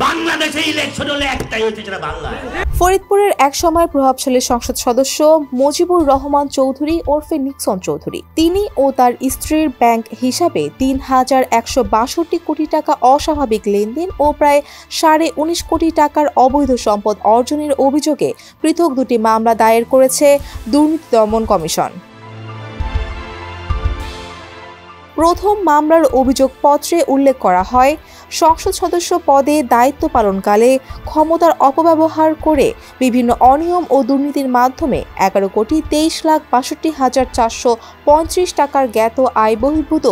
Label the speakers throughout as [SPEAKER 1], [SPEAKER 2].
[SPEAKER 1] বাংলাদেশে ইলেকশন হলে একটাই হচ্ছে, সেটা বাংলা।
[SPEAKER 2] ফরিদপুরের একসময় প্রভাবশালী সংসদ সদস্য মুজিবুর রহমান চৌধুরী ওরফে নিক্সন চৌধুরী, তিনি ও তার স্ত্রীর ব্যাংক হিসাবে ৩,১৬২ কোটি টাকা অস্বাভাবিক লেনদেন ও প্রায় ১৯.৫ কোটি টাকার অবৈধ সম্পদ অর্জনের অভিযোগে পৃথক দুটি মামলা দায়ের করেছে দুর্নীতি দমন কমিশন। প্রথম মামলার অভিযোগপত্রে উল্লেখ করা হয়, সংসদ সদস্য পদে দায়িত্ব পালনকালে ক্ষমতার অপব্যবহার করে বিভিন্ন অনিয়ম ও দুর্নীতির মাধ্যমে ১১,৬২,৬২,৪৫০ টাকার জ্ঞাত আয় বহির্ভূত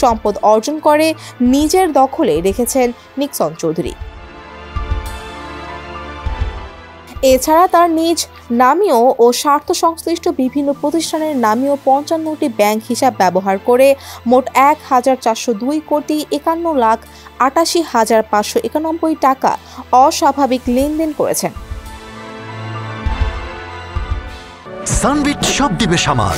[SPEAKER 2] সম্পদ অর্জন করে নিজের দখলে রেখেছেন নিক্সন চৌধুরী। এছাড়া তার নিজ নামীয় ও স্বার্থ সংশ্লিষ্ট বিভিন্ন প্রতিষ্ঠানের নামীয় ৫৫টি ব্যাংক হিসাব ব্যবহার করে মোট ১,৪০২,৫৮,৮৮,৫৯১ টাকা অস্বাভাবিক লেনদেন করেছেন।
[SPEAKER 3] সানবিট সব দিবে সামাল।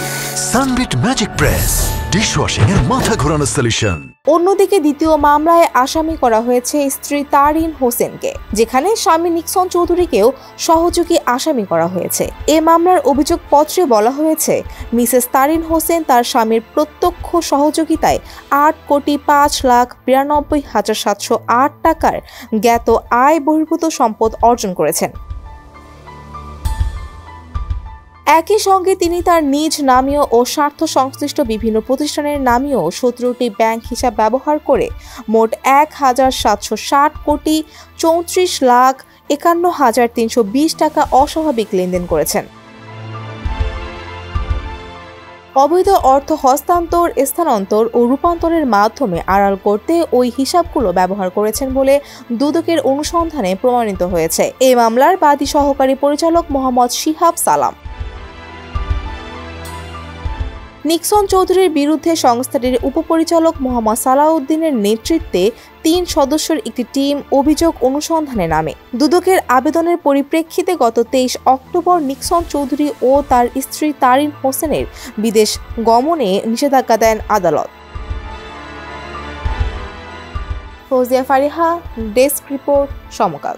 [SPEAKER 3] সানবিট ম্যাজিক প্রেস ডিশওয়াশিং এর মাথা ঘোরানো সলিউশন।
[SPEAKER 2] অন্যদিকে দ্বিতীয় মামলায় আসামি করা হয়েছে স্ত্রী তারিন হোসেনকে, যেখানে স্বামী নিক্সন চৌধুরীকেও সহযোগী আসামি করা হয়েছে। এ মামলার অভিযোগপত্রে বলা হয়েছে, মিসেস তারিন হোসেন তার স্বামীর প্রত্যক্ষ সহযোগিতায় ৮,৫,৯২,৭০৮ টাকার জ্ঞাত আয় বহির্ভূত সম্পদ অর্জন করেছেন। একই সঙ্গে তিনি তার নিজ নামীয় ও স্বার্থ সংশ্লিষ্ট বিভিন্ন প্রতিষ্ঠানের নামীয় ১৭টি ব্যাংক হিসাব ব্যবহার করে মোট ১,৭৬০,৩৪,৫১,৩২০ টাকা অস্বাভাবিক লেনদেন করেছেন। অবৈধ অর্থ হস্তান্তর, স্থানান্তর ও রূপান্তরের মাধ্যমে আড়াল করতে ওই হিসাবগুলো ব্যবহার করেছেন বলে দুদকের অনুসন্ধানে প্রমাণিত হয়েছে। এই মামলার বাদী সহকারী পরিচালক মোহাম্মদ শিহাব সালাম। নিক্সন চৌধুরীর বিরুদ্ধে সংস্থাটির উপপরিচালক মোহাম্মদ সালাউদ্দিনের নেতৃত্বে ৩ সদস্যের একটি টিম অভিযোগ অনুসন্ধানে নামে। দুদকের আবেদনের পরিপ্রেক্ষিতে গত ২৩ অক্টোবর নিক্সন চৌধুরী ও তার স্ত্রী তারিন হোসেনের বিদেশ গমনে নিষেধাজ্ঞা দেন আদালত। ফৌজিয়া ফারিহা, ডেস্ক রিপোর্ট, সমকাল।